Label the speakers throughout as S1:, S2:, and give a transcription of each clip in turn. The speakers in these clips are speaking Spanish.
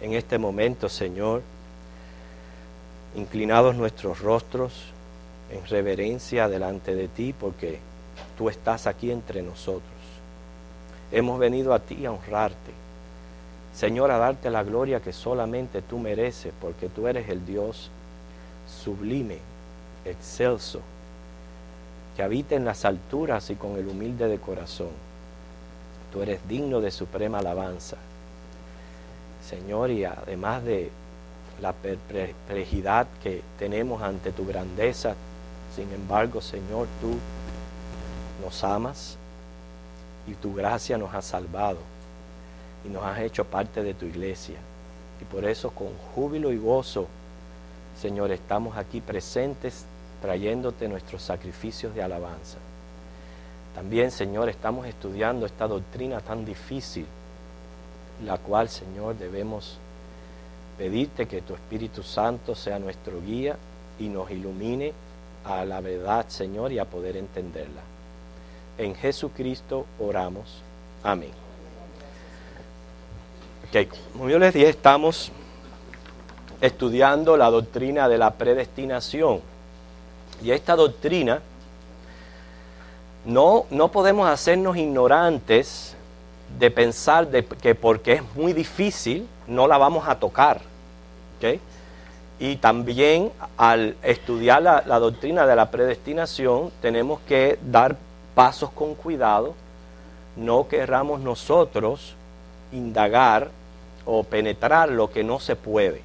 S1: en este momento, Señor, inclinados nuestros rostros en reverencia delante de ti, porque tú estás aquí entre nosotros. Hemos venido a ti a honrarte, Señor, a darte la gloria que solamente tú mereces, porque tú eres el Dios sublime, excelso, que habita en las alturas y con el humilde de corazón. Tú eres digno de suprema alabanza, Señor, y además de la perplejidad que tenemos ante tu grandeza, sin embargo, Señor, tú nos amas y tu gracia nos ha salvado y nos has hecho parte de tu iglesia. Y por eso, con júbilo y gozo, Señor, estamos aquí presentes trayéndote nuestros sacrificios de alabanza. También, Señor, estamos estudiando esta doctrina tan difícil, la cual, Señor, debemos pedirte que tu Espíritu Santo sea nuestro guía y nos ilumine a la verdad, Señor, y a poder entenderla. En Jesucristo oramos. Amén. Okay, como yo les dije, estamos estudiando la doctrina de la predestinación. Y esta doctrina no podemos hacernos ignorantes de pensar que porque es muy difícil no la vamos a tocar. ¿Okay? Y también al estudiar la doctrina de la predestinación tenemos que dar pasos con cuidado. No querramos nosotros indagar o penetrar lo que no se puede.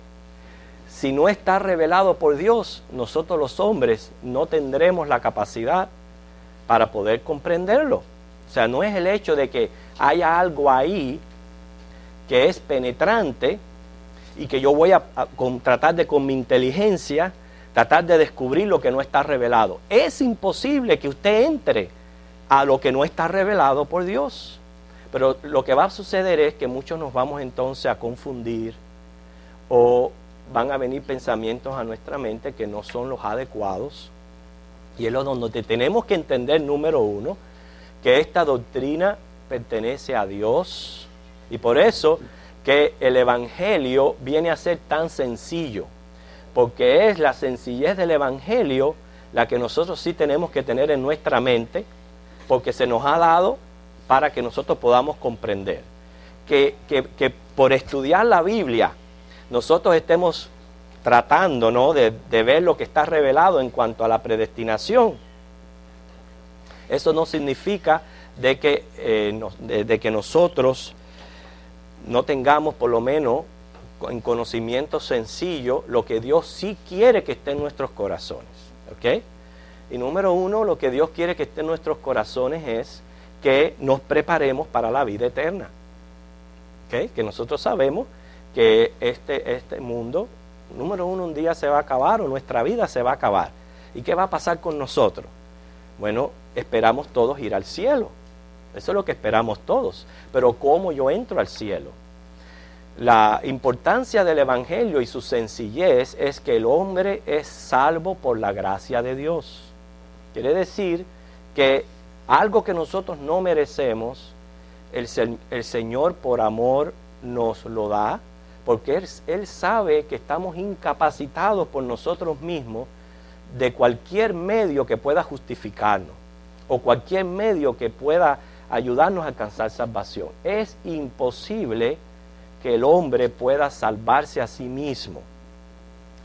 S1: Si no está revelado por Dios, nosotros los hombres no tendremos la capacidad para poder comprenderlo. O sea, no es el hecho de que haya algo ahí que es penetrante y que yo voy a tratar de, con mi inteligencia, tratar de descubrir lo que no está revelado. Es imposible que usted entre a lo que no está revelado por Dios. Pero lo que va a suceder es que muchos nos vamos entonces a confundir o van a venir pensamientos a nuestra mente que no son los adecuados. Y es lo donde tenemos que entender, número uno, que esta doctrina pertenece a Dios. Y por eso que el Evangelio viene a ser tan sencillo, porque es la sencillez del Evangelio la que nosotros sí tenemos que tener en nuestra mente, porque se nos ha dado para que nosotros podamos comprender. Que por estudiar la Biblia nosotros estemos tratando, ¿no?, de ver lo que está revelado en cuanto a la predestinación. Eso no significa de que nosotros no tengamos por lo menos en conocimiento sencillo lo que Dios sí quiere que esté en nuestros corazones. ¿Ok? Y número uno, lo que Dios quiere que esté en nuestros corazones es que nos preparemos para la vida eterna. ¿Ok? Que nosotros sabemos que este mundo, número uno, un día se va a acabar o nuestra vida se va a acabar. ¿Y qué va a pasar con nosotros? Bueno, esperamos todos ir al cielo. Eso es lo que esperamos todos. Pero ¿cómo yo entro al cielo? La importancia del Evangelio y su sencillez es que el hombre es salvo por la gracia de Dios. Quiere decir que algo que nosotros no merecemos, el Señor por amor nos lo da, porque Él sabe que estamos incapacitados por nosotros mismos de cualquier medio que pueda justificarnos o cualquier medio que pueda ayudarnos a alcanzar salvación. Es imposible que el hombre pueda salvarse a sí mismo,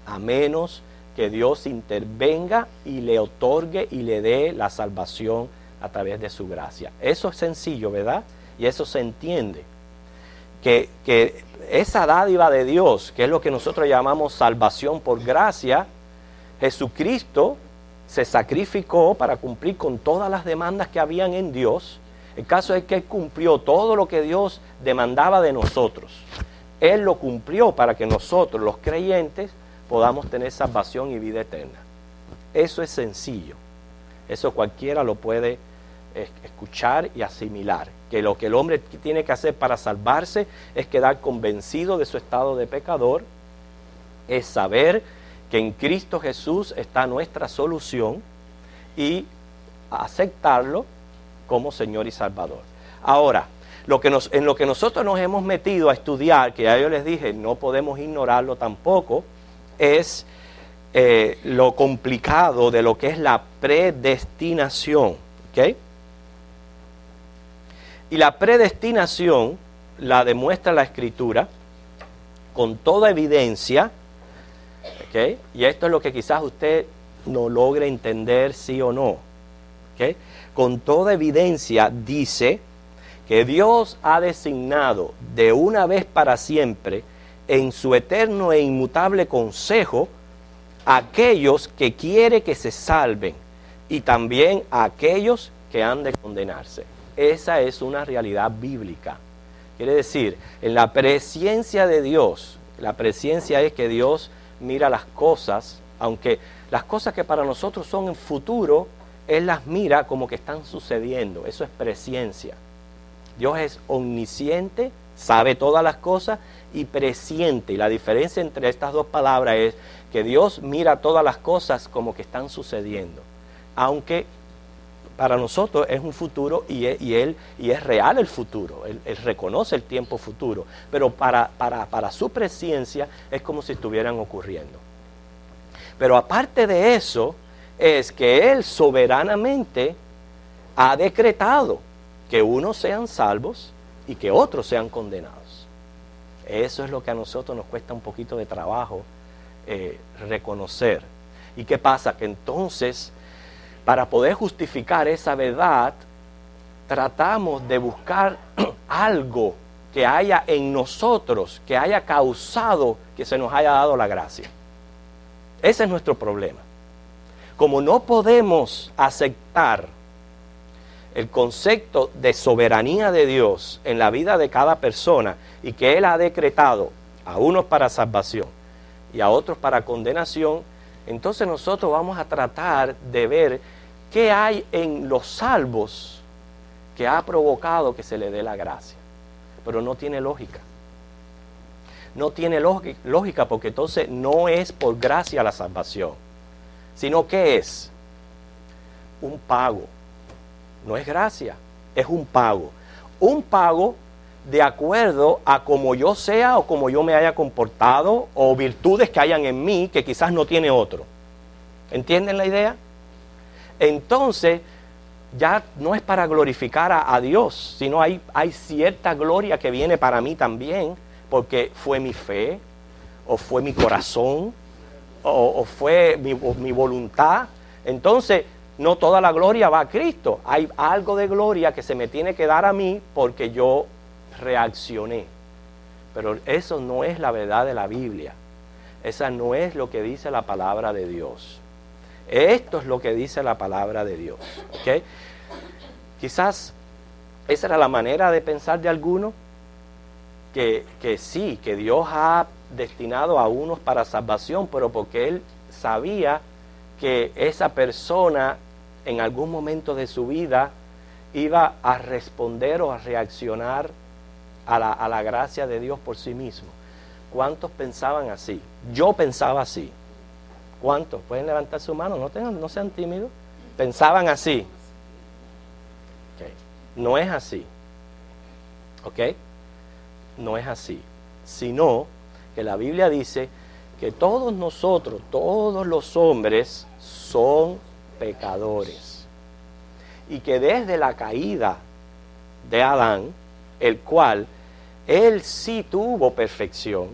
S1: a menos que Dios intervenga y le otorgue y le dé la salvación a través de su gracia. Eso es sencillo, ¿verdad? Y eso se entiende. Que esa dádiva de Dios, que es lo que nosotros llamamos salvación por gracia, Jesucristo se sacrificó para cumplir con todas las demandas que habían en Dios. El caso es que Él cumplió todo lo que Dios demandaba de nosotros. Él lo cumplió para que nosotros, los creyentes, podamos tener salvación y vida eterna. Eso es sencillo. Eso cualquiera lo puede escuchar y asimilar. Que lo que el hombre tiene que hacer para salvarse es quedar convencido de su estado de pecador, es saber que en Cristo Jesús está nuestra solución y aceptarlo como Señor y Salvador. Ahora, En lo que nosotros nos hemos metido a estudiar, que ya yo les dije, no podemos ignorarlo tampoco, es lo complicado de lo que es la predestinación. ¿Okay? Y la predestinación la demuestra la Escritura con toda evidencia. ¿Okay? Y esto es lo que quizás usted no logre entender sí o no. ¿Okay? Con toda evidencia dice que Dios ha designado de una vez para siempre en su eterno e inmutable consejo a aquellos que quiere que se salven y también a aquellos que han de condenarse. Esa es una realidad bíblica. Quiere decir, en la presciencia de Dios, la presciencia es que Dios mira las cosas, aunque las cosas que para nosotros son en futuro, Él las mira como que están sucediendo. Eso es presciencia. Dios es omnisciente, sabe todas las cosas y presciente. Y la diferencia entre estas dos palabras es que Dios mira todas las cosas como que están sucediendo. Aunque para nosotros es un futuro y es real el futuro. Él reconoce el tiempo futuro. Pero para su presciencia es como si estuvieran ocurriendo. Pero aparte de eso, es que Él soberanamente ha decretado que unos sean salvos y que otros sean condenados. Eso es lo que a nosotros nos cuesta un poquito de trabajo reconocer. ¿Y qué pasa? Que entonces, para poder justificar esa verdad, tratamos de buscar algo que haya en nosotros, que haya causado que se nos haya dado la gracia. Ese es nuestro problema. Como no podemos aceptar el concepto de soberanía de Dios en la vida de cada persona y que Él ha decretado a unos para salvación y a otros para condenación, entonces nosotros vamos a tratar de ver qué hay en los salvos que ha provocado que se le dé la gracia. Pero no tiene lógica. No tiene lógica porque entonces no es por gracia la salvación, sino que es un pago. No es gracia, es un pago. Un pago de acuerdo a como yo sea o como yo me haya comportado o virtudes que hayan en mí que quizás no tiene otro. ¿Entienden la idea? Entonces, ya no es para glorificar a Dios, sino hay cierta gloria que viene para mí también, porque fue mi fe, o fue mi corazón, o fue mi voluntad. Entonces, no toda la gloria va a Cristo. Hay algo de gloria que se me tiene que dar a mí porque yo reaccioné. Pero eso no es la verdad de la Biblia. Esa no es lo que dice la palabra de Dios. Esto es lo que dice la palabra de Dios. ¿Okay? Quizás esa era la manera de pensar de algunos, que sí, que Dios ha destinado a unos para salvación, pero porque Él sabía que esa persona en algún momento de su vida iba a responder o a reaccionar a la gracia de Dios por sí mismo. ¿Cuántos pensaban así? Yo pensaba así. ¿Cuántos? ¿Pueden levantar su mano? No sean tímidos. Pensaban así. Okay. No es así. ¿Ok? No es así. Sino que la Biblia dice que todos nosotros, todos los hombres, son pecadores. Y que desde la caída de Adán, el cual él sí tuvo perfección,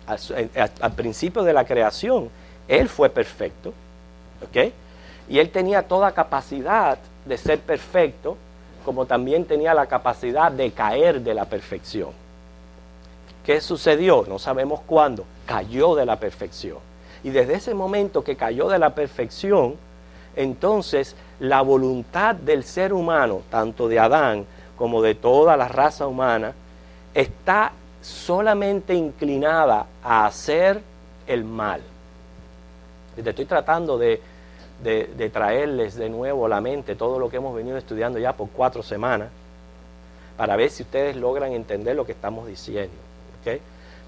S1: al principio de la creación, él fue perfecto, ¿ok? Y él tenía toda capacidad de ser perfecto, como también tenía la capacidad de caer de la perfección. ¿Qué sucedió? No sabemos cuándo. Cayó de la perfección. Y desde ese momento que cayó de la perfección, entonces la voluntad del ser humano, tanto de Adán como de toda la raza humana, está solamente inclinada a hacer el mal. Te estoy tratando de traerles de nuevo a la mente todo lo que hemos venido estudiando ya por 4 semanas, para ver si ustedes logran entender lo que estamos diciendo. ¿Okay?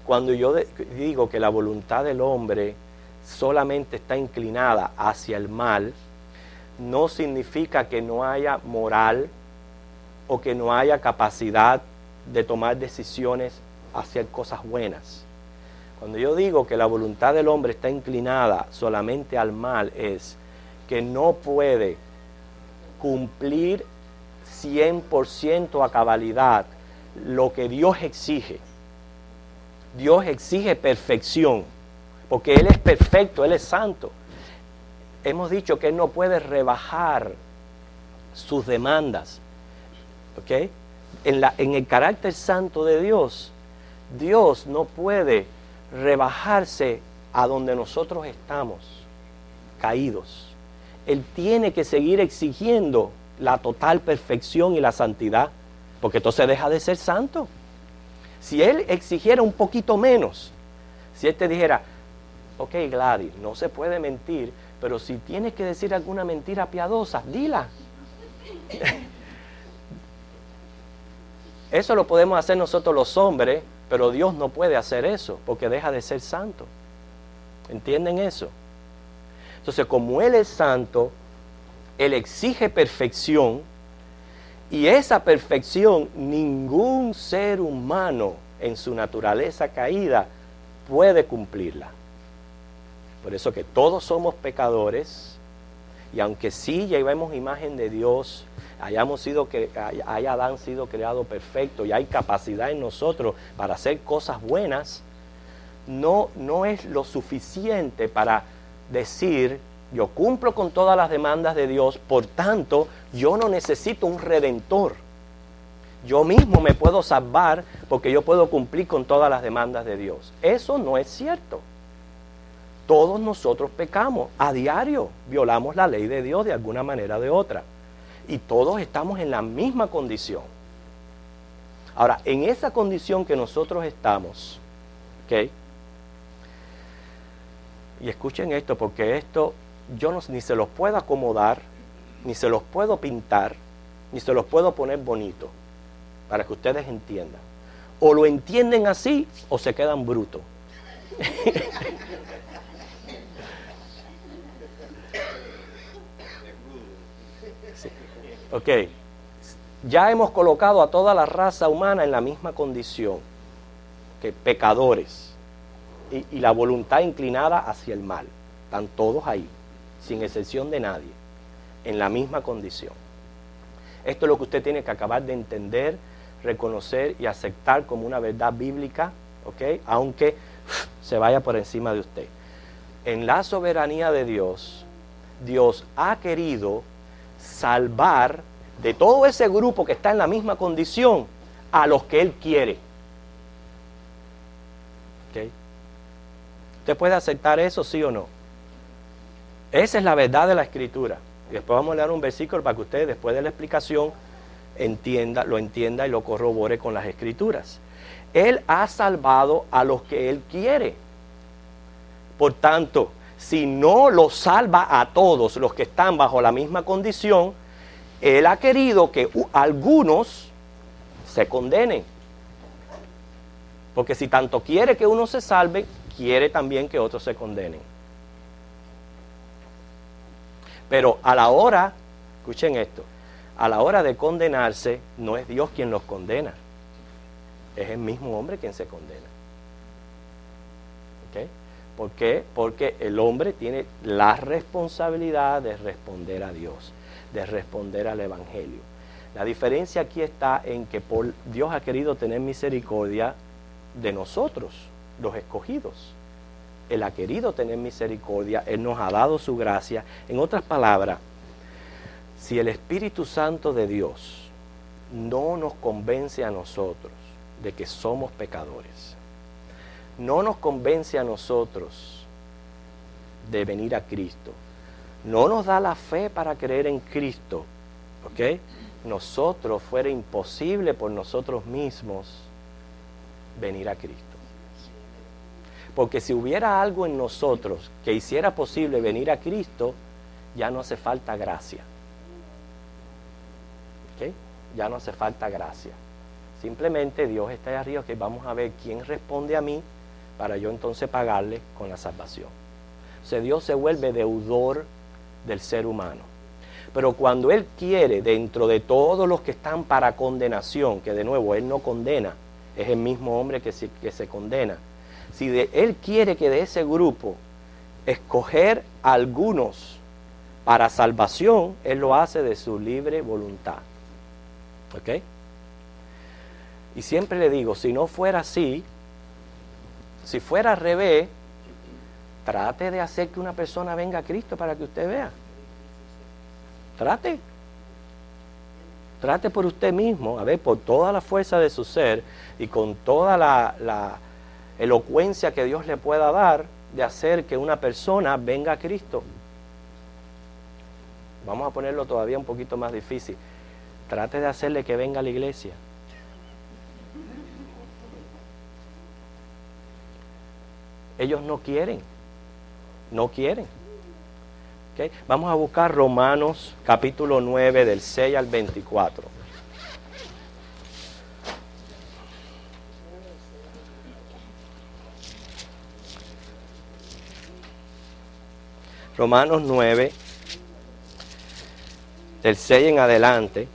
S1: Cuando yo digo que la voluntad del hombre solamente está inclinada hacia el mal, no significa que no haya moral, o que no haya capacidad de tomar decisiones hacia cosas buenas. Cuando yo digo que la voluntad del hombre está inclinada solamente al mal, es que no puede cumplir 100% a cabalidad lo que Dios exige. Dios exige perfección, porque Él es perfecto, Él es santo. Hemos dicho que Él no puede rebajar sus demandas. ¿Ok? En el carácter santo de Dios, Dios no puede rebajarse a donde nosotros estamos caídos. Él tiene que seguir exigiendo la total perfección y la santidad, porque entonces deja de ser santo. Si Él exigiera un poquito menos, si Él te dijera, ok Gladys, no se puede mentir, pero si tienes que decir alguna mentira piadosa, dila. Eso lo podemos hacer nosotros los hombres, pero Dios no puede hacer eso, porque deja de ser santo. ¿Entienden eso? Entonces, como Él es santo, Él exige perfección, y esa perfección ningún ser humano en su naturaleza caída puede cumplirla. Por eso que todos somos pecadores, y aunque sí llevemos imagen de Dios, haya Adán sido creado perfecto y hay capacidad en nosotros para hacer cosas buenas, no es lo suficiente para decir, yo cumplo con todas las demandas de Dios, por tanto, yo no necesito un redentor. Yo mismo me puedo salvar porque yo puedo cumplir con todas las demandas de Dios. Eso no es cierto. Todos nosotros pecamos a diario, violamos la ley de Dios de alguna manera o de otra. Y todos estamos en la misma condición. Ahora, en esa condición que nosotros estamos, ¿ok? Y escuchen esto, porque esto yo ni se los puedo acomodar, ni se los puedo pintar, ni se los puedo poner bonito, para que ustedes entiendan. O lo entienden así, o se quedan brutos. Sí. Ok, ya hemos colocado a toda la raza humana en la misma condición, que pecadores, y la voluntad inclinada hacia el mal. Están todos ahí, sin excepción de nadie, en la misma condición. Esto es lo que usted tiene que acabar de entender, reconocer y aceptar como una verdad bíblica, ¿ok? Aunque se vaya por encima de usted. En la soberanía de Dios, Dios ha querido salvar de todo ese grupo que está en la misma condición a los que Él quiere. ¿Ok? ¿Usted puede aceptar eso, sí o no? Esa es la verdad de la Escritura. Y después vamos a leer un versículo para que usted, después de la explicación, lo entienda y lo corrobore con las Escrituras. Él ha salvado a los que Él quiere. Por tanto, si no los salva a todos los que están bajo la misma condición, Él ha querido que algunos se condenen. Porque si tanto quiere que uno se salve, quiere también que otros se condenen. Pero a la hora, escuchen esto, a la hora de condenarse, no es Dios quien los condena, es el mismo hombre quien se condena. ¿Ok? ¿Por qué? Porque el hombre tiene la responsabilidad de responder a Dios, de responder al Evangelio. La diferencia aquí está en que Dios ha querido tener misericordia de nosotros, los escogidos. Él ha querido tener misericordia, Él nos ha dado su gracia. En otras palabras, si el Espíritu Santo de Dios no nos convence a nosotros de que somos pecadores, no nos convence a nosotros de venir a Cristo, no nos da la fe para creer en Cristo, ¿ok? Nosotros fuera imposible por nosotros mismos venir a Cristo. Porque si hubiera algo en nosotros que hiciera posible venir a Cristo, ya no hace falta gracia. ¿Ok? Ya no hace falta gracia. Simplemente Dios está ahí arriba, que vamos a ver quién responde a mí para yo entonces pagarle con la salvación. O sea, Dios se vuelve deudor del ser humano. Pero cuando Él quiere, dentro de todos los que están para condenación, que de nuevo Él no condena, es el mismo hombre que se condena. Si Él quiere que de ese grupo escoger algunos para salvación, Él lo hace de su libre voluntad. ¿Ok? Y siempre le digo, si no fuera así, si fuera al revés, trate de hacer que una persona venga a Cristo para que usted vea. Trate por usted mismo, a ver, por toda la fuerza de su ser y con toda la elocuencia que Dios le pueda dar, de hacer que una persona venga a Cristo. Vamos a ponerlo todavía un poquito más difícil. Trate de hacerle que venga a la iglesia. Ellos no quieren. ¿Okay? Vamos a buscar Romanos capítulo 9 del 6 al 24. Romanos 9 del 6 en adelante.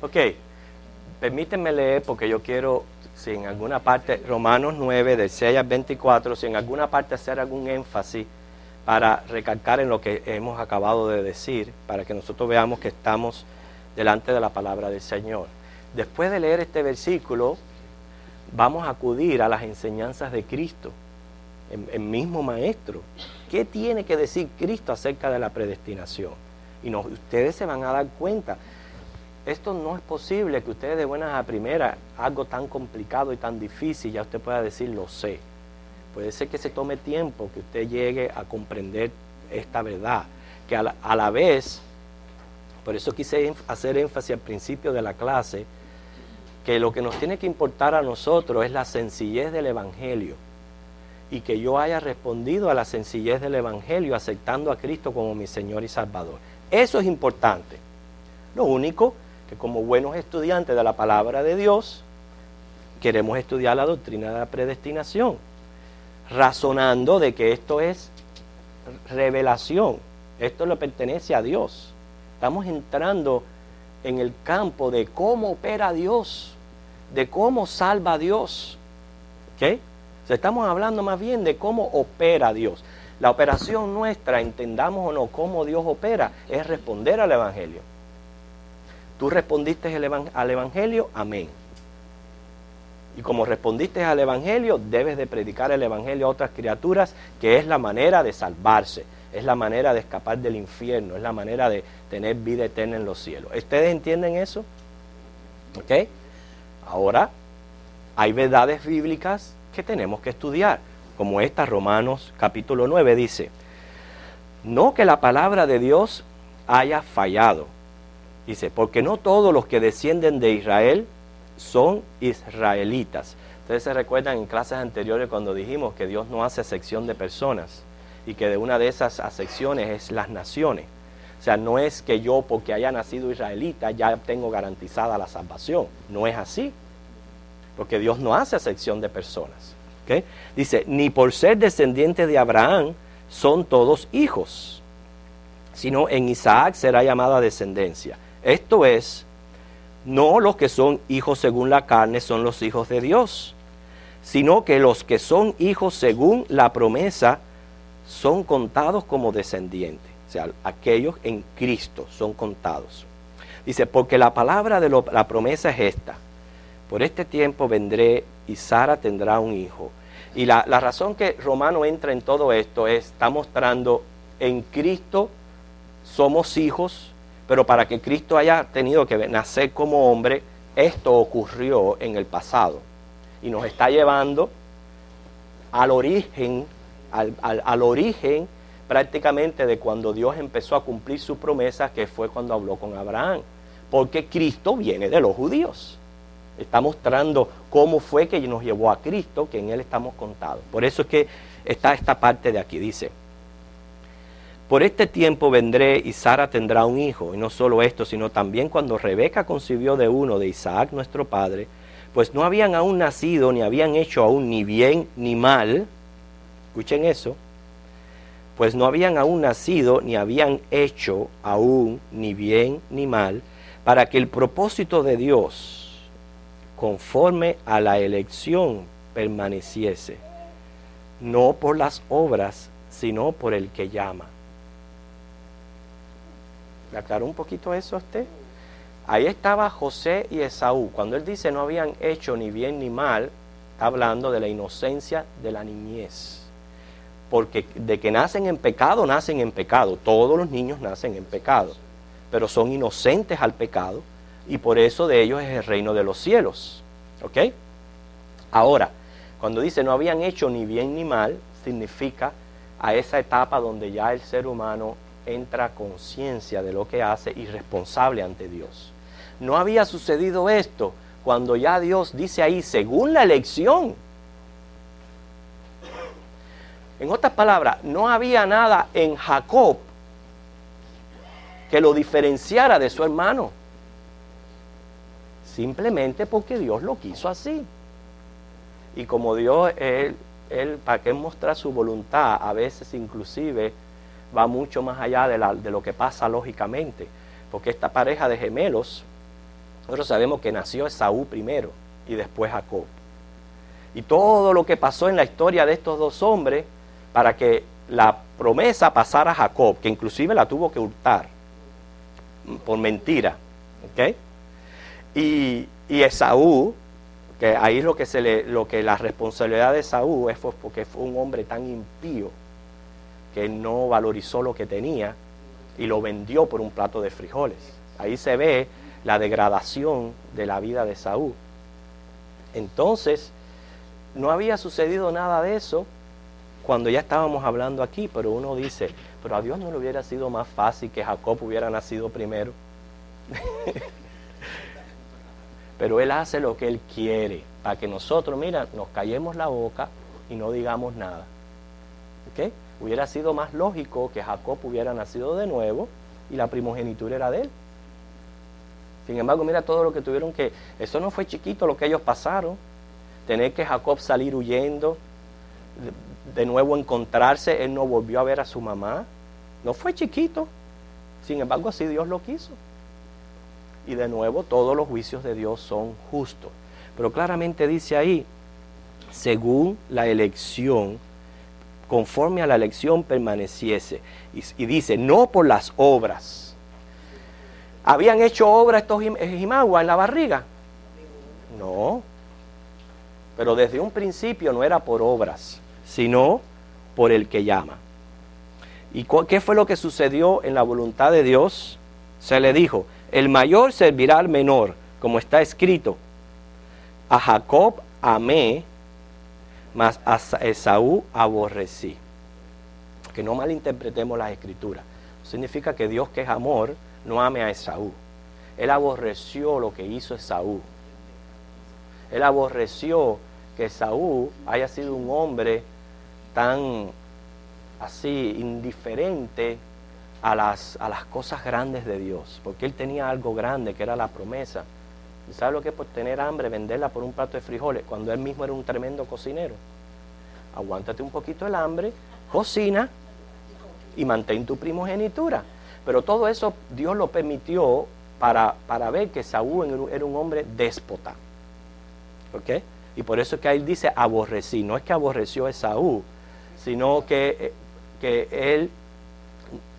S1: Ok, permítanme leer porque yo quiero, si en alguna parte, Romanos 9, del 6 al 24, si en alguna parte hacer algún énfasis para recalcar en lo que hemos acabado de decir, para que nosotros veamos que estamos delante de la palabra del Señor. Después de leer este versículo, vamos a acudir a las enseñanzas de Cristo, el mismo Maestro. ¿Qué tiene que decir Cristo acerca de la predestinación? Y ustedes se van a dar cuenta. Esto no es posible que ustedes de buenas a primeras, algo tan complicado y tan difícil, ya usted pueda decir, lo sé. Puede ser que se tome tiempo que usted llegue a comprender esta verdad, que a la vez, por eso quise hacer énfasis al principio de la clase, que lo que nos tiene que importar a nosotros es la sencillez del Evangelio, y que yo haya respondido a la sencillez del Evangelio aceptando a Cristo como mi Señor y Salvador. Eso es importante. Lo único que como buenos estudiantes de la palabra de Dios, queremos estudiar la doctrina de la predestinación, razonando de que esto es revelación, esto le pertenece a Dios. Estamos entrando en el campo de cómo opera Dios, de cómo salva Dios. ¿Ok? O sea, estamos hablando más bien de cómo opera Dios. La operación nuestra, entendamos o no cómo Dios opera, es responder al Evangelio. Tú respondiste al Evangelio, amén. Y como respondiste al Evangelio, debes de predicar el Evangelio a otras criaturas, que es la manera de salvarse, es la manera de escapar del infierno, es la manera de tener vida eterna en los cielos. ¿Ustedes entienden eso? ¿Ok? Ahora, hay verdades bíblicas que tenemos que estudiar, como esta, Romanos capítulo 9 dice, no que la palabra de Dios haya fallado. Dice, porque no todos los que descienden de Israel son israelitas. Ustedes se recuerdan en clases anteriores cuando dijimos que Dios no hace acepción de personas y que de una de esas acepciones es las naciones. O sea, no es que yo porque haya nacido israelita ya tengo garantizada la salvación. No es así. Porque Dios no hace acepción de personas. ¿Okay? Dice, ni por ser descendientes de Abraham son todos hijos, sino en Isaac será llamada descendencia. Esto es, no los que son hijos según la carne son los hijos de Dios, sino que los que son hijos según la promesa son contados como descendientes. O sea, aquellos en Cristo son contados. Dice, porque la palabra de la promesa es esta. Por este tiempo vendré y Sara tendrá un hijo. Y la razón que Romano entra en todo esto está mostrando en Cristo somos hijos, pero para que Cristo haya tenido que nacer como hombre, esto ocurrió en el pasado. Y nos está llevando al origen, al origen prácticamente de cuando Dios empezó a cumplir su promesa, que fue cuando habló con Abraham. Porque Cristo viene de los judíos. Está mostrando cómo fue que nos llevó a Cristo, que en Él estamos contados. Por eso es que está esta parte de aquí, dice: por este tiempo vendré y Sara tendrá un hijo, y no solo esto, sino también cuando Rebeca concibió de uno de Isaac nuestro padre, pues no habían aún nacido, ni habían hecho aún ni bien ni mal. Escuchen eso. Pues no habían aún nacido, ni habían hecho aún ni bien ni mal, para que el propósito de Dios, conforme a la elección, permaneciese, no por las obras, sino por el que llama. ¿Le aclaró un poquito eso a usted? Ahí estaba José y Esaú. Cuando él dice no habían hecho ni bien ni mal, está hablando de la inocencia de la niñez. Porque de que nacen en pecado, nacen en pecado. Todos los niños nacen en pecado, pero son inocentes al pecado, y por eso de ellos es el reino de los cielos. ¿Ok? Ahora, cuando dice no habían hecho ni bien ni mal, significa a esa etapa donde ya el ser humano entra a conciencia de lo que hace y responsable ante Dios. No había sucedido esto cuando ya Dios dice ahí, según la elección. En otras palabras, no había nada en Jacob que lo diferenciara de su hermano. Simplemente porque Dios lo quiso así. Y como Dios, él para que mostrar su voluntad, a veces inclusive va mucho más allá de lo que pasa lógicamente. Porque esta pareja de gemelos, nosotros sabemos que nació Esaú primero y después Jacob. Y todo lo que pasó en la historia de estos dos hombres para que la promesa pasara a Jacob, que inclusive la tuvo que hurtar por mentira, ¿ok? Y Esaú, que ahí lo que la responsabilidad de Esaú fue porque fue un hombre tan impío que no valorizó lo que tenía y lo vendió por un plato de frijoles. Ahí se ve la degradación de la vida de Esaú. Entonces, no había sucedido nada de eso cuando ya estábamos hablando aquí, pero uno dice, pero a Dios no le hubiera sido más fácil que Jacob hubiera nacido primero. Pero Él hace lo que Él quiere, para que nosotros, mira, nos callemos la boca y no digamos nada. ¿Ok? Hubiera sido más lógico que Jacob hubiera nacido de nuevo y la primogenitura era de él. Sin embargo, mira todo lo que tuvieron que... Eso no fue chiquito lo que ellos pasaron. Tener que Jacob salir huyendo, de nuevo encontrarse, él no volvió a ver a su mamá. No fue chiquito. Sin embargo, así Dios lo quiso. Y de nuevo, todos los juicios de Dios son justos. Pero claramente dice ahí, según la elección, conforme a la elección permaneciese. Y dice, no por las obras. ¿Habían hecho obra estos Jimagua en la barriga? No. Pero desde un principio no era por obras, sino por el que llama. ¿Y qué fue lo que sucedió en la voluntad de Dios? Se le dijo, el mayor servirá al menor, como está escrito, a Jacob amé, mas a Esaú aborrecí. Que no malinterpretemos las escrituras. Significa que Dios, que es amor, no ame a Esaú. Él aborreció lo que hizo Esaú. Él aborreció que Esaú haya sido un hombre tan así indiferente a las cosas grandes de Dios, porque él tenía algo grande que era la promesa. ¿Y sabe lo que es por tener hambre venderla por un plato de frijoles cuando él mismo era un tremendo cocinero? Aguántate un poquito el hambre, cocina y mantén tu primogenitura. Pero todo eso Dios lo permitió para ver que Saúl era un hombre déspota. ¿Ok? Y por eso es que él dice aborrecí. No es que aborreció a Esaú, sino que él,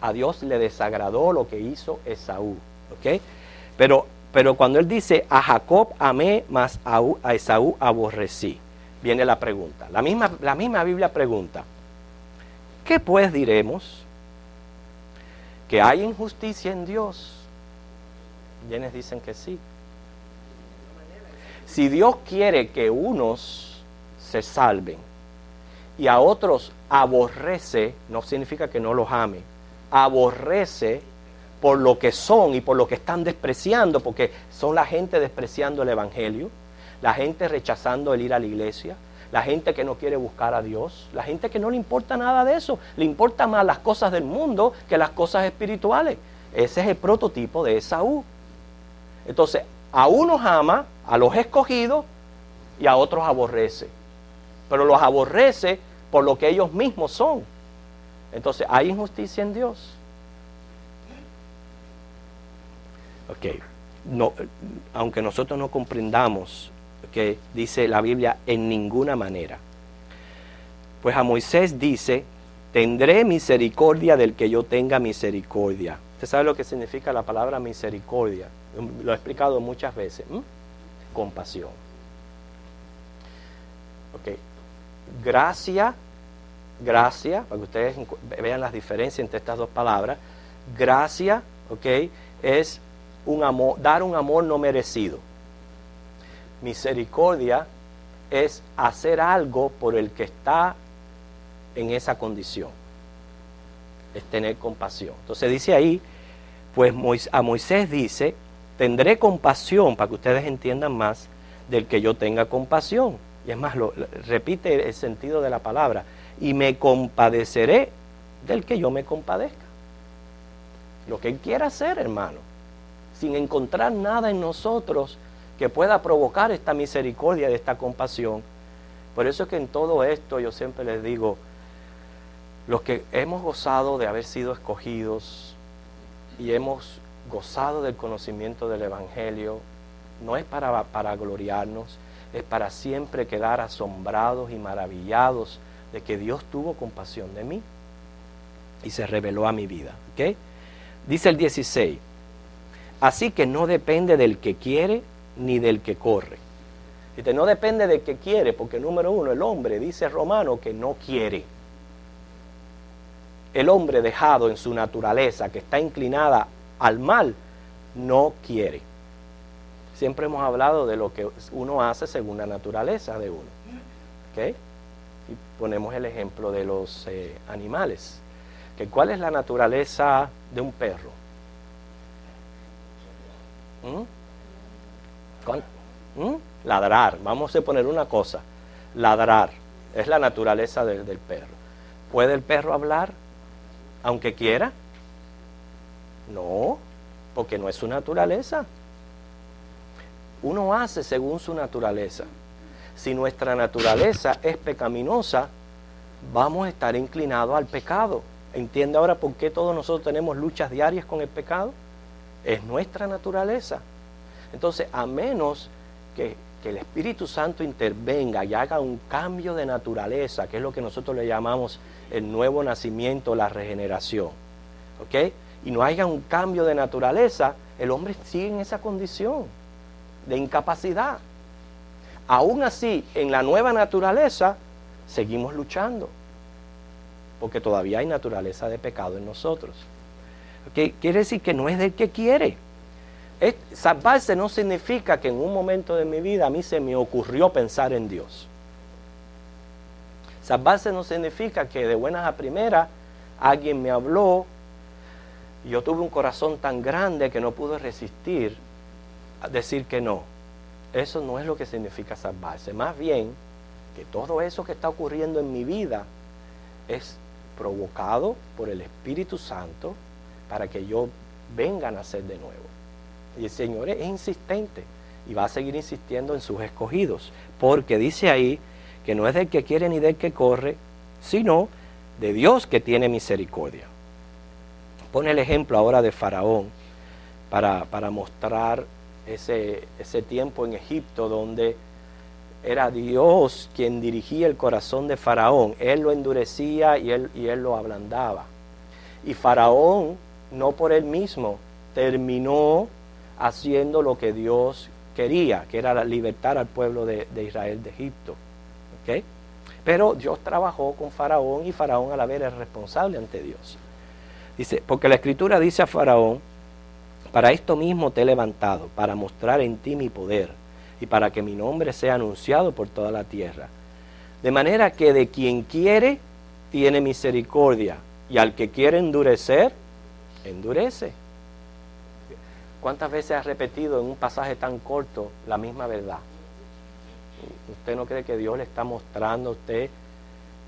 S1: a Dios le desagradó lo que hizo Esaú. ¿Ok? Pero cuando él dice a Jacob amé, mas a Esaú aborrecí, viene la pregunta. La misma Biblia pregunta, ¿qué pues diremos? ¿Que hay injusticia en Dios? Quienes dicen que sí. Si Dios quiere que unos se salven y a otros aborrece, no significa que no los ame, aborrece por lo que son y por lo que están despreciando, porque son la gente despreciando el Evangelio, la gente rechazando el ir a la iglesia, la gente que no quiere buscar a Dios, la gente que no le importa nada de eso, le importa más las cosas del mundo que las cosas espirituales. Ese es el prototipo de Esaú. Entonces, a unos ama, a los escogidos, y a otros aborrece. Pero los aborrece por lo que ellos mismos son. Entonces, ¿hay injusticia en Dios? Ok. No, aunque nosotros no comprendamos que dice la Biblia en ninguna manera. Pues a Moisés dice, tendré misericordia del que yo tenga misericordia. ¿Usted sabe lo que significa la palabra misericordia? Lo he explicado muchas veces. Compasión. Ok. Gracia, para que ustedes vean las diferencias entre estas dos palabras. Gracia, ok, es un amor, dar un amor no merecido. Misericordia es hacer algo por el que está en esa condición. Es tener compasión. Entonces dice ahí, pues a Moisés dice, tendré compasión, para que ustedes entiendan más, del que yo tenga compasión. Y es más, repite el sentido de la palabra, y me compadeceré del que yo me compadezca. Lo que Él quiera hacer, hermano, sin encontrar nada en nosotros que pueda provocar esta misericordia, esta compasión. Por eso es que en todo esto yo siempre les digo, los que hemos gozado de haber sido escogidos y hemos gozado del conocimiento del Evangelio, no es para gloriarnos, es para siempre quedar asombrados y maravillados de que Dios tuvo compasión de mí y se reveló a mi vida. ¿Okay? Dice el 16, así que no depende del que quiere ni del que corre. Dice, no depende del que quiere, porque número uno, el hombre, dice Romano, que no quiere. El hombre dejado en su naturaleza, que está inclinada al mal, no quiere. Siempre hemos hablado de lo que uno hace según la naturaleza de uno. ¿Okay? Y ponemos el ejemplo de los animales. ¿Cuál es la naturaleza de un perro? Ladrar. Vamos a poner una cosa. Ladrar. Es la naturaleza del perro. ¿Puede el perro hablar aunque quiera? No, porque no es su naturaleza. Uno hace según su naturaleza. Si nuestra naturaleza es pecaminosa, vamos a estar inclinados al pecado. ¿Entiende ahora por qué todos nosotros tenemos luchas diarias con el pecado? Es nuestra naturaleza. Entonces, a menos que el Espíritu Santo intervenga y haga un cambio de naturaleza, que es lo que nosotros le llamamos el nuevo nacimiento, la regeneración, ¿ok? Y no haya un cambio de naturaleza, el hombre sigue en esa condición de incapacidad. Aún así, en la nueva naturaleza, seguimos luchando, porque todavía hay naturaleza de pecado en nosotros. ¿Okay? Quiere decir que no es del que quiere. Salvarse no significa que en un momento de mi vida a mí se me ocurrió pensar en Dios. Salvarse no significa que de buenas a primeras alguien me habló y yo tuve un corazón tan grande que no pude resistir a decir que no. Eso no es lo que significa salvarse. Más bien, que todo eso que está ocurriendo en mi vida es provocado por el Espíritu Santo para que yo venga a nacer de nuevo. Y el Señor es insistente y va a seguir insistiendo en sus escogidos, porque dice ahí que no es del que quiere ni del que corre, sino de Dios que tiene misericordia. Pone el ejemplo ahora de Faraón para mostrar ese tiempo en Egipto donde era Dios quien dirigía el corazón de Faraón. Él lo endurecía y él lo ablandaba. Y Faraón, no por él mismo, terminó haciendo lo que Dios quería, que era libertar al pueblo de Israel de Egipto. ¿Okay? Pero Dios trabajó con Faraón y Faraón a la vez es responsable ante Dios. Dice, porque la Escritura dice a Faraón, para esto mismo te he levantado, para mostrar en ti mi poder y para que mi nombre sea anunciado por toda la tierra. De manera que de quien quiere, tiene misericordia, y al que quiere endurecer, endurece. ¿Cuántas veces has repetido en un pasaje tan corto la misma verdad? ¿Usted no cree que Dios le está mostrando a usted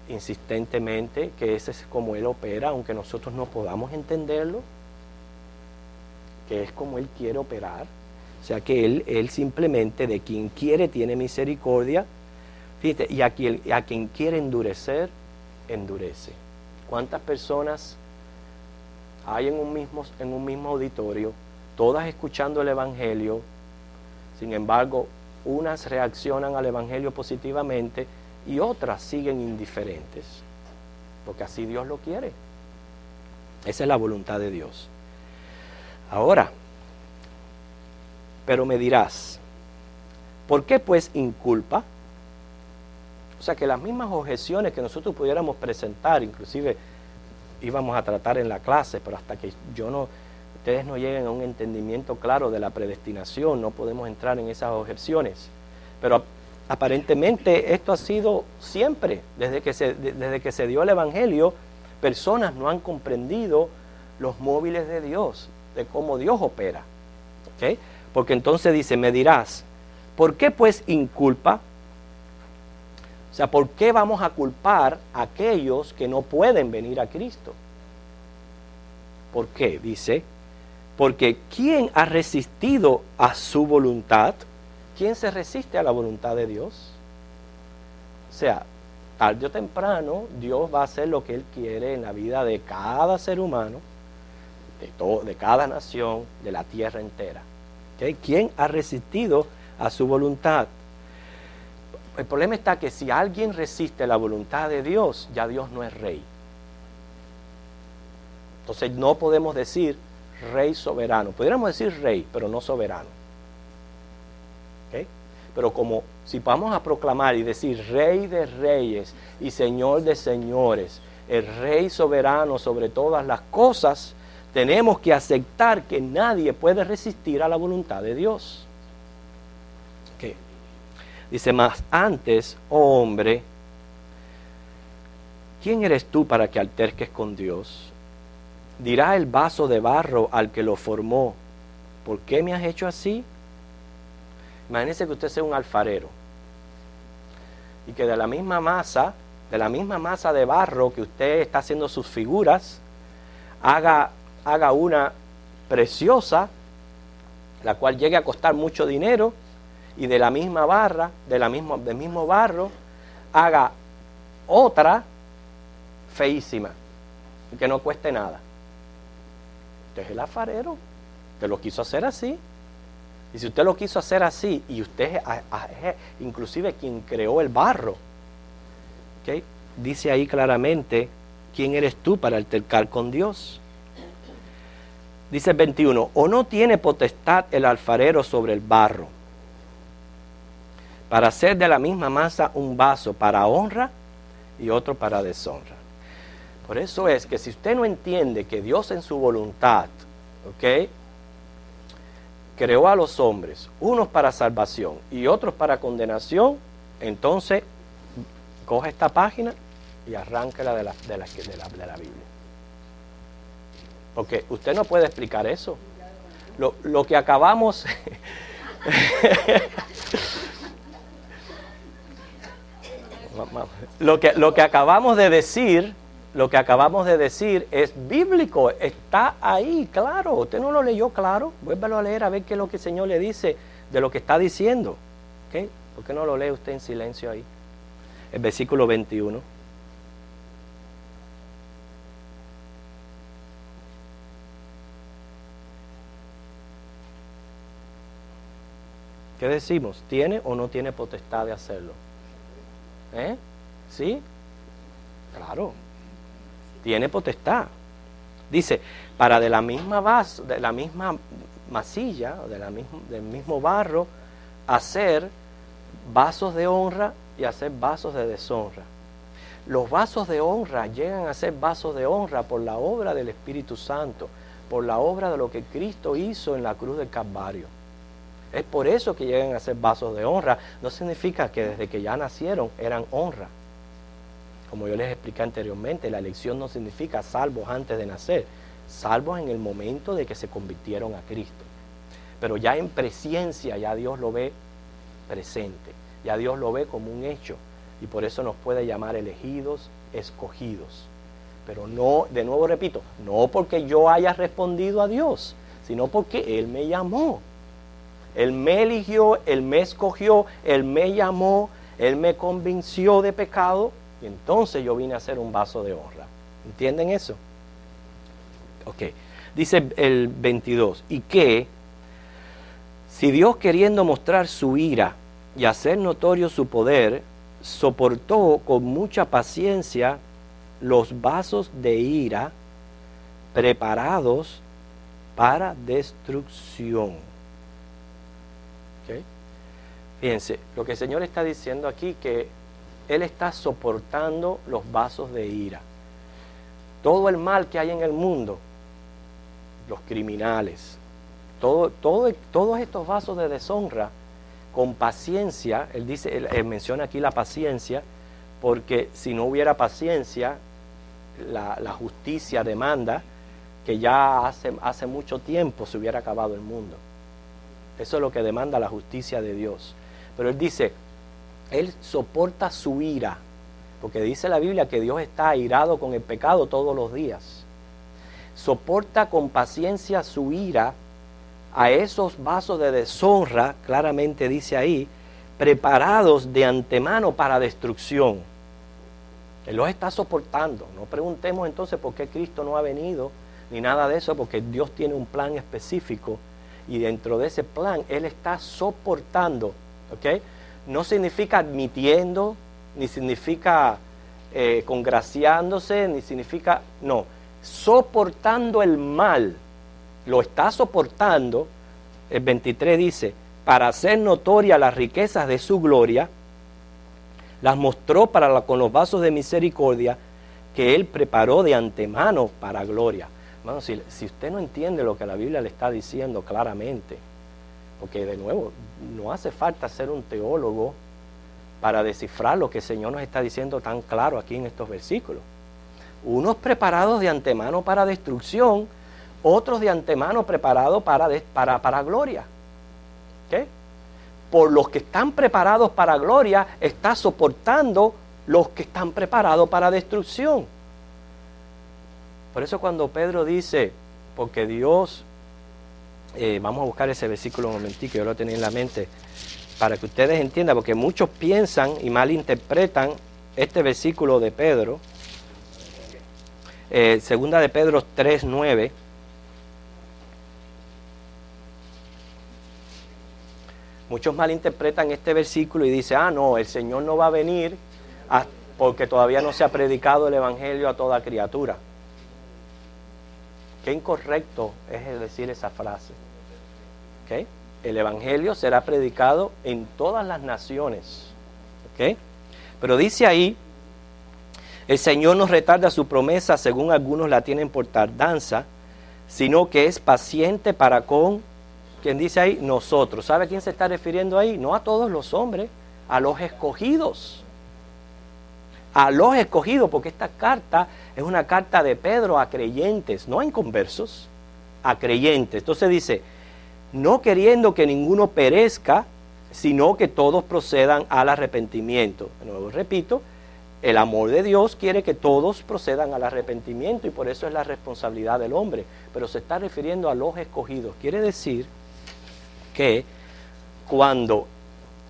S1: insistentemente que ese es como Él opera, aunque nosotros no podamos entenderlo? Que es como Él quiere operar. O sea que Él simplemente de quien quiere tiene misericordia. Fíjate, y a quien quiere endurecer, endurece. ¿Cuántas personas hay en un mismo auditorio, todas escuchando el Evangelio? Sin embargo, unas reaccionan al Evangelio positivamente y otras siguen indiferentes, porque así Dios lo quiere. Esa es la voluntad de Dios. Ahora, pero me dirás, ¿por qué pues inculpa? O sea que las mismas objeciones que nosotros pudiéramos presentar, inclusive íbamos a tratar en la clase, pero hasta que ustedes no lleguen a un entendimiento claro de la predestinación, no podemos entrar en esas objeciones. Pero aparentemente esto ha sido siempre, desde que se dio el Evangelio, personas no han comprendido los móviles de Dios, de cómo Dios opera. ¿Okay? Porque entonces dice, me dirás, ¿por qué pues inculpa? O sea, ¿por qué vamos a culpar a aquellos que no pueden venir a Cristo? ¿Por qué? Dice, porque ¿quién ha resistido a su voluntad? ¿Quién se resiste a la voluntad de Dios? O sea, tarde o temprano, Dios va a hacer lo que Él quiere en la vida de cada ser humano, de cada nación, de la tierra entera. ¿Okay? ¿Quién ha resistido a su voluntad? El problema está que si alguien resiste la voluntad de Dios, ya Dios no es rey. Entonces no podemos decir rey soberano. Pudiéramos decir rey, pero no soberano. ¿Okay? Pero como si vamos a proclamar y decir rey de reyes y señor de señores, el rey soberano sobre todas las cosas, tenemos que aceptar que nadie puede resistir a la voluntad de Dios. ¿Okay? Dice, más antes, oh hombre, ¿quién eres tú para que alterques con Dios? Dirá el vaso de barro al que lo formó, ¿por qué me has hecho así? Imagínese que usted sea un alfarero y que de la misma masa de barro que usted está haciendo sus figuras, haga una preciosa, la cual llegue a costar mucho dinero, y de la misma barra, del mismo barro, haga otra feísima, que no cueste nada. Usted es el alfarero, usted lo quiso hacer así. Y si usted lo quiso hacer así, y usted es inclusive quien creó el barro, ¿okay? Dice ahí claramente, ¿quién eres tú para altercar con Dios? Dice el 21, ¿o no tiene potestad el alfarero sobre el barro para hacer de la misma masa un vaso para honra y otro para deshonra? Por eso es que si usted no entiende que Dios en su voluntad, ¿ok?, creó a los hombres, unos para salvación y otros para condenación, entonces coge esta página y arránquela de la Biblia. Porque usted no puede explicar eso. Lo que acabamos... lo que acabamos de decir es bíblico, está ahí, claro. Usted no lo leyó claro, vuélvalo a leer a ver qué es lo que el Señor le dice de lo que está diciendo. ¿Okay? ¿Por qué no lo lee usted en silencio ahí? El versículo 21. ¿Qué decimos? ¿Tiene o no tiene potestad de hacerlo? ¿Sí? Claro. Tiene potestad. Dice, para de la misma base, de la misma masilla, del mismo barro, hacer vasos de honra y hacer vasos de deshonra. Los vasos de honra llegan a ser vasos de honra por la obra del Espíritu Santo, por la obra de lo que Cristo hizo en la cruz del Calvario. Es por eso que llegan a ser vasos de honra. No significa que desde que ya nacieron eran honra. Como yo les expliqué anteriormente, la elección no significa salvos antes de nacer, salvos en el momento de que se convirtieron a Cristo. Pero ya en presencia, ya Dios lo ve presente. Ya Dios lo ve como un hecho y por eso nos puede llamar elegidos, escogidos. Pero no, de nuevo repito, no porque yo haya respondido a Dios, sino porque Él me llamó. Él me eligió, Él me escogió, Él me llamó, Él me convenció de pecado y entonces yo vine a ser un vaso de honra. ¿Entienden eso? Ok. Dice el 22, y que si Dios, queriendo mostrar su ira y hacer notorio su poder, soportó con mucha paciencia los vasos de ira preparados para destrucción. ¿Okay? Fíjense, lo que el Señor está diciendo aquí, que Él está soportando los vasos de ira. Todo el mal que hay en el mundo, los criminales, todos estos vasos de deshonra, con paciencia, él menciona aquí la paciencia, porque si no hubiera paciencia, la justicia demanda que ya hace mucho tiempo se hubiera acabado el mundo. Eso es lo que demanda la justicia de Dios. Pero él dice, Él soporta su ira, porque dice la Biblia que Dios está airado con el pecado todos los días. Soporta con paciencia su ira a esos vasos de deshonra, claramente dice ahí, preparados de antemano para destrucción. Él los está soportando. No preguntemos entonces por qué Cristo no ha venido, ni nada de eso, porque Dios tiene un plan específico y dentro de ese plan Él está soportando. ¿Ok? No significa admitiendo, ni significa congraciándose, ni significa, no, soportando el mal. Lo está soportando. El 23 dice, para hacer notoria las riquezas de su gloria, las mostró con los vasos de misericordia que Él preparó de antemano para gloria. Hermano, si usted no entiende lo que la Biblia le está diciendo claramente, porque de nuevo, no hace falta ser un teólogo para descifrar lo que el Señor nos está diciendo tan claro aquí en estos versículos. Unos preparados de antemano para destrucción, otros de antemano preparados para gloria. ¿Okay? Por los que están preparados para gloria, está soportando los que están preparados para destrucción. Por eso cuando Pedro dice, porque Dios, vamos a buscar ese versículo un momentico, yo lo tenía en la mente, para que ustedes entiendan, porque muchos piensan y malinterpretan este versículo de Pedro, segunda de Pedro 3:9. Muchos malinterpretan este versículo y dicen, no, el Señor no va a venir porque todavía no se ha predicado el Evangelio a toda criatura. Qué incorrecto es decir esa frase. ¿Okay? El Evangelio será predicado en todas las naciones. ¿Okay? Pero dice ahí, el Señor no retarda su promesa, según algunos la tienen por tardanza, sino que es paciente para con, ¿quién dice ahí? Nosotros. ¿Sabe a quién se está refiriendo ahí? No a todos los hombres, a los escogidos. A los escogidos, porque esta carta es una carta de Pedro a creyentes, no a inconversos, a creyentes. Entonces dice, no queriendo que ninguno perezca, sino que todos procedan al arrepentimiento. De nuevo repito, el amor de Dios quiere que todos procedan al arrepentimiento y por eso es la responsabilidad del hombre. Pero se está refiriendo a los escogidos. Quiere decir que cuando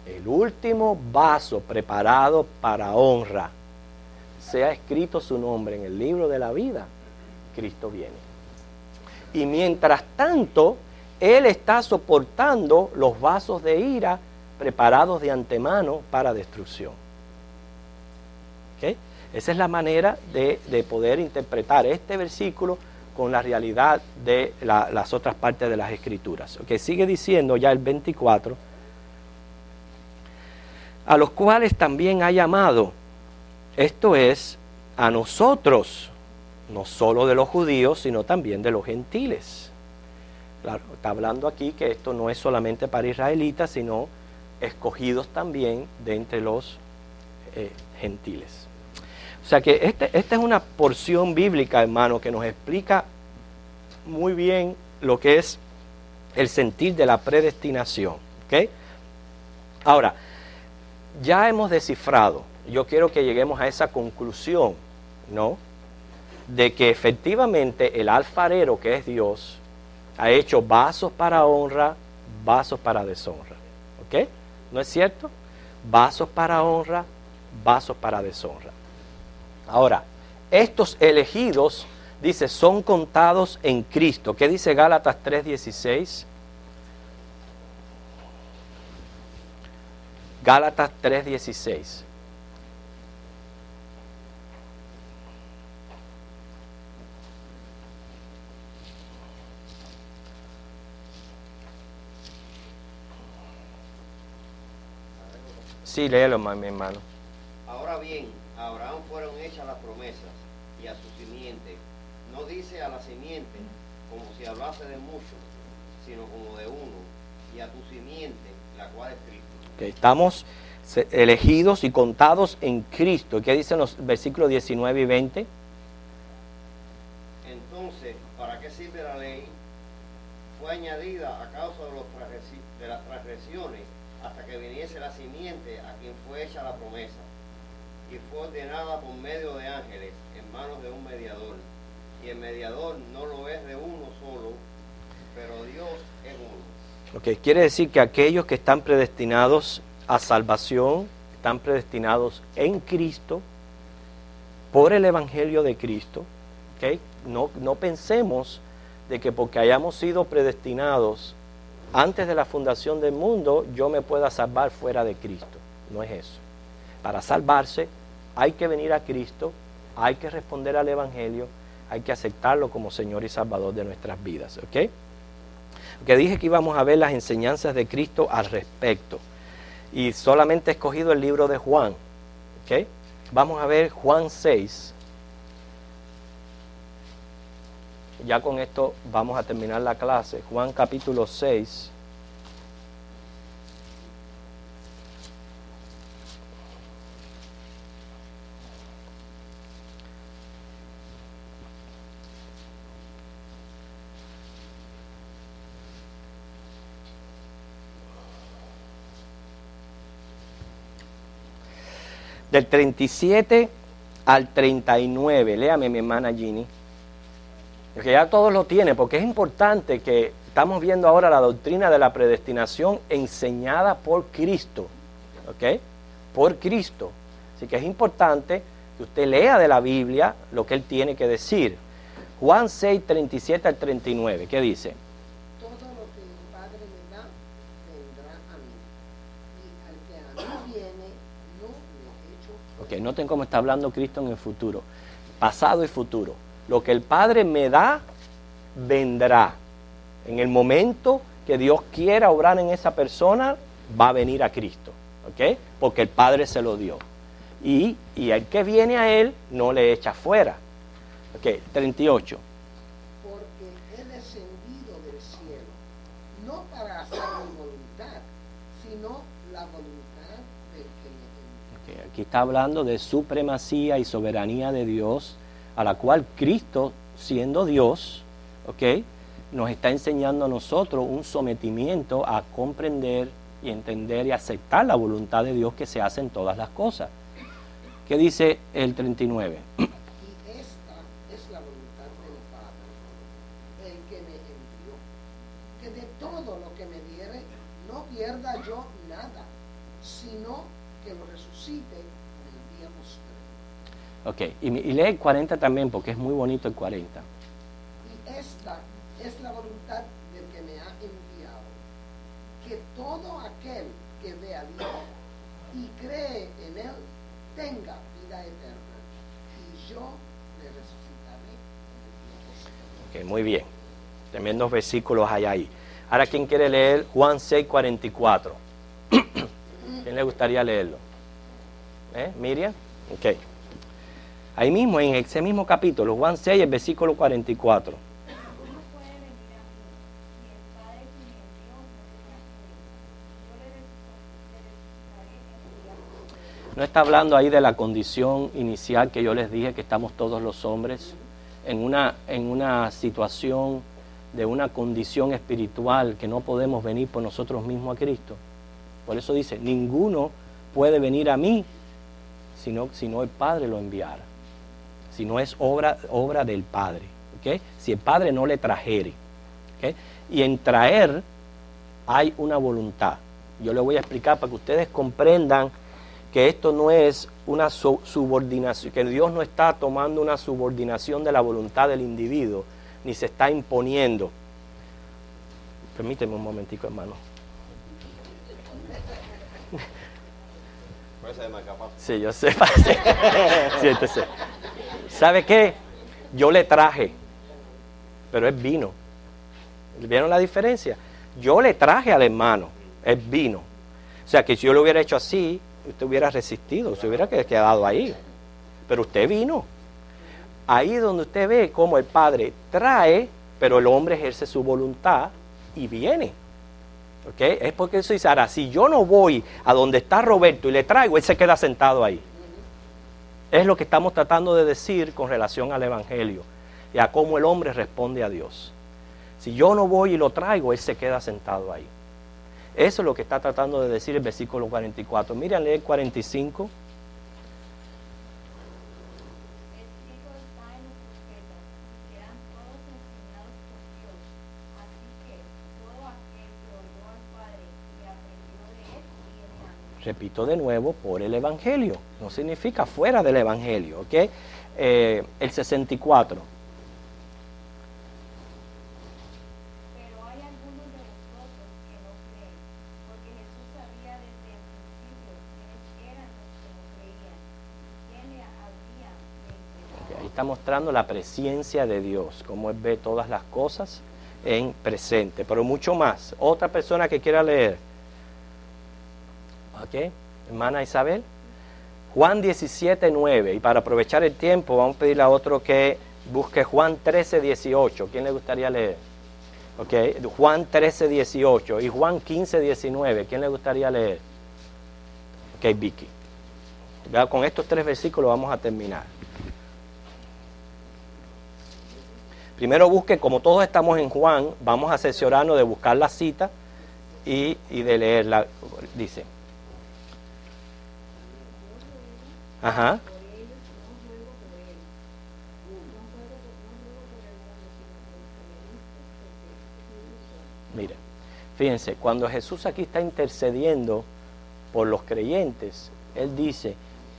S1: el último vaso preparado para honra sea escrito su nombre en el libro de la vida, Cristo viene. Y mientras tanto, Él está soportando los vasos de ira preparados de antemano para destrucción. ¿Okay? Esa es la manera de poder interpretar este versículo con la realidad de las otras partes de las Escrituras. ¿Okay? Sigue diciendo ya el 24, a los cuales también ha llamado, esto es, a nosotros, no solo de los judíos, sino también de los gentiles. Claro, está hablando aquí que esto no es solamente para israelitas, sino escogidos también de entre los gentiles. O sea que esta es una porción bíblica, hermano, que nos explica muy bien lo que es el sentir de la predestinación. ¿Okay? Ahora, ya hemos descifrado, yo quiero que lleguemos a esa conclusión, ¿no? De que efectivamente el alfarero, que es Dios, ha hecho vasos para honra, vasos para deshonra. ¿Ok? ¿No es cierto? Vasos para honra, vasos para deshonra. Ahora, estos elegidos, dice, son contados en Cristo. ¿Qué dice Gálatas 3:16? Gálatas 3:16. Sí, léelo, mi hermano.
S2: Ahora bien, a Abraham fueron hechas las promesas y a su simiente. No dice a la simiente como si hablase de muchos, sino como de uno, y a tu simiente, la cual es Cristo.
S1: Okay, estamos elegidos y contados en Cristo. ¿Qué dicen los versículos 19 y 20?
S2: Entonces, ¿para qué sirve la ley? Fue añadida a causa de las transgresiones, hasta que viniese la simiente a quien fue hecha la promesa, y fue ordenada por medio de ángeles en manos de un mediador. Y el mediador no lo es de uno solo, pero Dios es uno.
S1: Okay, quiere decir que aquellos que están predestinados a salvación, están predestinados en Cristo, por el Evangelio de Cristo. Okay, no pensemos de que porque hayamos sido predestinados antes de la fundación del mundo, yo me pueda salvar fuera de Cristo. No es eso. Para salvarse hay que venir a Cristo, hay que responder al Evangelio, hay que aceptarlo como Señor y Salvador de nuestras vidas. ¿Ok? Porque dije que íbamos a ver las enseñanzas de Cristo al respecto. Y solamente he escogido el libro de Juan. ¿Ok? Vamos a ver Juan 6. Ya con esto vamos a terminar la clase. Juan capítulo 6. Del 37 al 39. Léame, mi hermana Ginny. Que ya todos lo tienen, porque es importante que estamos viendo ahora la doctrina de la predestinación enseñada por Cristo. ¿Ok? Por Cristo. Así que es importante que usted lea de la Biblia lo que Él tiene que decir. Juan 6, 37 al 39. ¿Qué dice?
S3: Todo lo que el Padre me da, vendrá a mí. Y al que a mí viene, no le echo.
S1: Ok, noten cómo está hablando Cristo en el futuro. Pasado y futuro. Lo que el Padre me da, vendrá. En el momento que Dios quiera obrar en esa persona, va a venir a Cristo. ¿Ok? Porque el Padre se lo dio. Y el que viene a Él, no le echa fuera. Ok, 38.
S3: Porque he descendido del cielo, no para hacer mi voluntad, sino la voluntad del que me envió.
S1: Ok, aquí está hablando de supremacía y soberanía de Dios, a la cual Cristo, siendo Dios, ¿ok?, nos está enseñando a nosotros un sometimiento a comprender y entender y aceptar la voluntad de Dios que se hace en todas las cosas. ¿Qué dice el 39?
S3: Y esta es la voluntad del Padre, el que me envió, que de todo lo que me diere, no pierda yo nada, sino que lo resucite en el día postrero.
S1: Ok, y lee el 40 también, porque es muy bonito el 40.
S3: Y esta es la voluntad del que me ha enviado, que todo aquel que ve a Dios y cree en Él tenga vida eterna, y yo le resucitaré en el día postrero.
S1: Ok, muy bien. Tremendos versículos hay ahí. Ahora, ¿quién quiere leer Juan 6, 44? ¿Quién le gustaría leerlo? ¿Miriam? Ok. Ahí mismo, en ese mismo capítulo, Juan 6, el versículo 44. No está hablando ahí de la condición inicial que yo les dije, que estamos todos los hombres en una situación de una condición espiritual que no podemos venir por nosotros mismos a Cristo. Por eso dice, ninguno puede venir a mí si no el Padre lo enviara. Si no es obra del Padre. ¿Okay? Si el Padre no le trajere. ¿Okay? Y en traer hay una voluntad. Yo le voy a explicar para que ustedes comprendan que esto no es una subordinación, que Dios no está tomando una subordinación de la voluntad del individuo, ni se está imponiendo. Permíteme un momentico, hermano. Sí, yo sé. Siéntese. ¿Sabe qué? Yo le traje, pero es vino. ¿Vieron la diferencia? Yo le traje al hermano, es vino. O sea que si yo lo hubiera hecho así, usted hubiera resistido, se hubiera quedado ahí. Pero usted vino. Ahí es donde usted ve cómo el Padre trae, pero el hombre ejerce su voluntad y viene. ¿Okay? Es porque eso dice, ahora, si yo no voy a donde está Roberto y le traigo, él se queda sentado ahí. Es lo que estamos tratando de decir con relación al Evangelio y a cómo el hombre responde a Dios. Si yo no voy y lo traigo, él se queda sentado ahí. Eso es lo que está tratando de decir el versículo 44. Miren, lee el 45.
S4: Escrito está en los profetas, y serán todos enseñados por Dios. Así que todo aquel que oyó al Padre y aprendió de él, viene a mí.
S1: Repito de nuevo, por el Evangelio. No significa fuera del Evangelio. ¿Okay? El 64.
S4: Pero hay algunos de vosotros que no creen, porque Jesús sabía desde el principio quiénes eran los que no creían, quién le habría de entregar.
S1: Ahí está mostrando la presencia de Dios, cómo Él ve todas las cosas en presente, pero mucho más. Otra persona que quiera leer. ¿Ok? Hermana Isabel. Juan 17:9. Y para aprovechar el tiempo, vamos a pedirle a otro que busque Juan 13:18. ¿Quién le gustaría leer? ¿Ok? Juan 13:18 y Juan 15:19. ¿Quién le gustaría leer? Ok, Vicky. Ya con estos 3 versículos vamos a terminar. Primero busque, como todos estamos en Juan, vamos a cerciorarnos de buscar la cita y de leerla. Dice. Ajá. Mire, fíjense, cuando Jesús aquí está intercediendo por los creyentes, Él dice,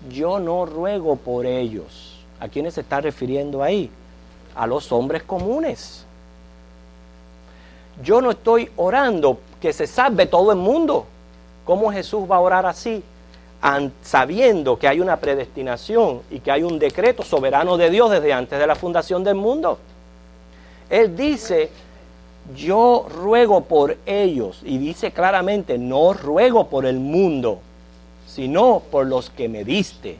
S1: yo no ruego por ellos. ¿A quiénes se está refiriendo ahí? A los hombres comunes. Yo no estoy orando que se salve todo el mundo. ¿Cómo Jesús va a orar así? Sabiendo que hay una predestinación y que hay un decreto soberano de Dios desde antes de la fundación del mundo. Él dice, yo ruego por ellos, y dice claramente, no ruego por el mundo, sino por los que me diste,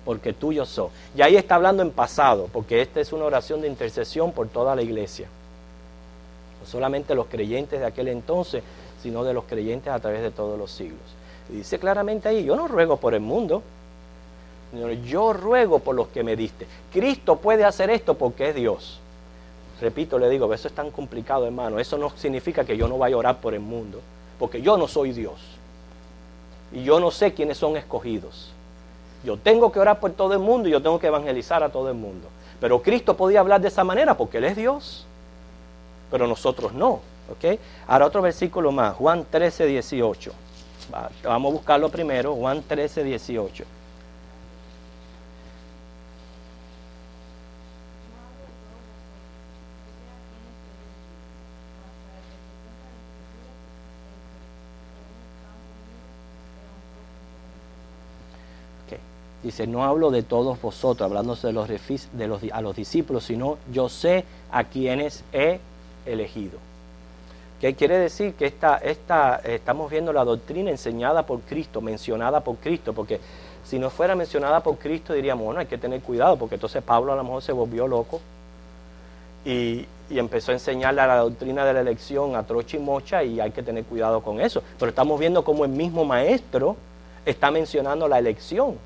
S1: porque tuyo soy. Y ahí está hablando en pasado, porque esta es una oración de intercesión por toda la iglesia. No solamente los creyentes de aquel entonces, sino de los creyentes a través de todos los siglos. Y dice claramente ahí, yo no ruego por el mundo, yo ruego por los que me diste. Cristo puede hacer esto porque es Dios. Repito, le digo, eso es tan complicado, hermano. Eso no significa que yo no vaya a orar por el mundo, porque yo no soy Dios. Y yo no sé quiénes son escogidos. Yo tengo que orar por todo el mundo y yo tengo que evangelizar a todo el mundo. Pero Cristo podía hablar de esa manera porque Él es Dios. Pero nosotros no. ¿Okay? Ahora otro versículo más, Juan 13:18. Vamos a buscarlo primero, Juan 13:18. Okay. Dice, no hablo de todos vosotros, hablándose a los discípulos, sino yo sé a quienes he elegido. ¿Qué quiere decir? Que estamos viendo la doctrina enseñada por Cristo, mencionada por Cristo, porque si no fuera mencionada por Cristo diríamos, bueno, hay que tener cuidado, porque entonces Pablo a lo mejor se volvió loco y empezó a enseñarle la doctrina de la elección a trocha y mocha y hay que tener cuidado con eso. Pero estamos viendo cómo el mismo maestro está mencionando la elección.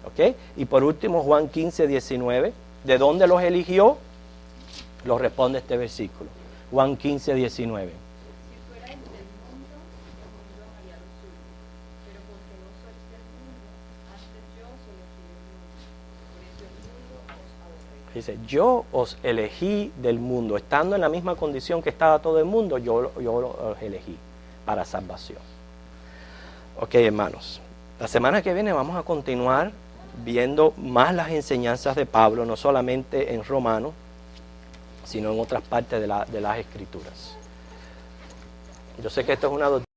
S1: ¿Ok? Y por último, Juan 15:19, ¿de dónde los eligió? Lo responde este versículo. Juan 15:19.
S4: Si fuerais del mundo, el mundo amaría lo suyo, pero porque no sois del
S1: Dice, yo os elegí del mundo, estando en la misma condición que estaba todo el mundo, yo los elegí para salvación. Ok, hermanos, la semana que viene vamos a continuar viendo más las enseñanzas de Pablo, no solamente en Romanos, sino en otras partes de las Escrituras. Yo sé que esto es una doctrina